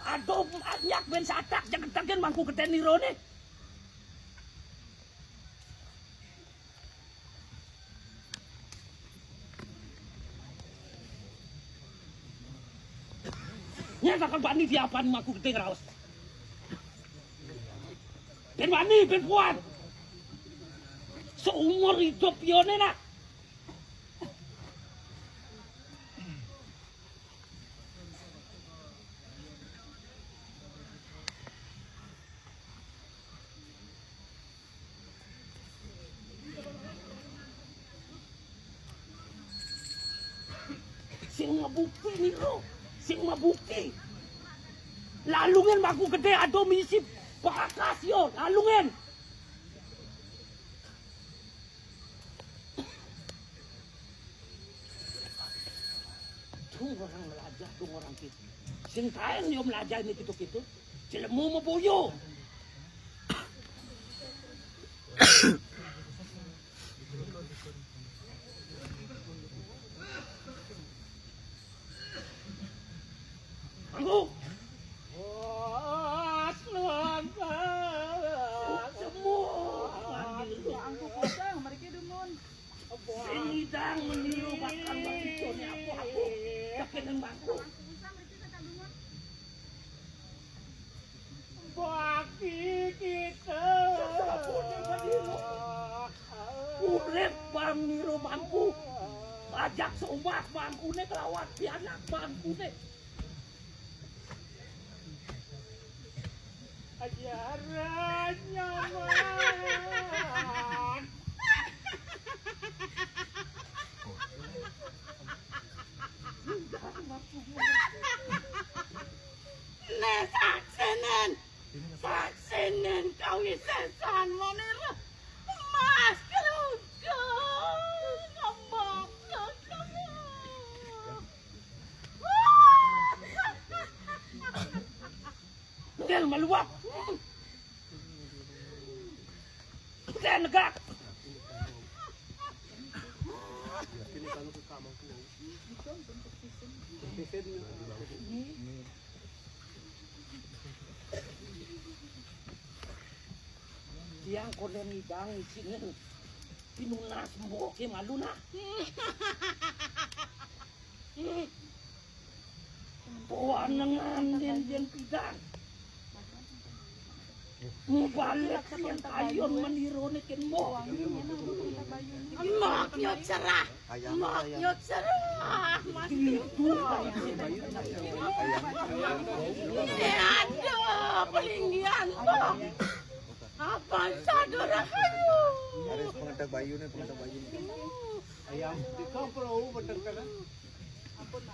Aduh, anyak ben satak jaget-jaget mangku keten nirone. Nyata kan bani diapaan mangku keten raos. Ben bani, ben puan. Seumur hidup yone nak. Sing mabukti nih bro, sing mabukti. Lalungen maku gede ado misi bakasyo, lalungen. Tuh orang melajah tuh orang gitu. Sing kain yo melajah ini gitu-gitu. Cilemu maboyo. Anggu. Oh, aslan. Semua. Anggu kosong, mereka demun. Sinidang meniru bahkan bagitone aku. Kekeneng bangku. Bagi kita. Urip bang niru bangku. Ajak seumat bangkune kelawat pianak bangkune. Ajaran nyaman. Nah, saksenen kau isesan monir. Mas keluka ngambak kamu. Ngel maluak. Ngel negak. Yang konen idang isinin pinunas mboke malu na. Puanangan din pidang. Mubalik yang kayon menirone ken mo. Maknya cerah. Maknya cerah. Itu ada pelinggian toh. Apa sadara kayu? Harus pengedak bayu nih, pengedak bayu. Ayam di kau perlu bener kan? Ampun,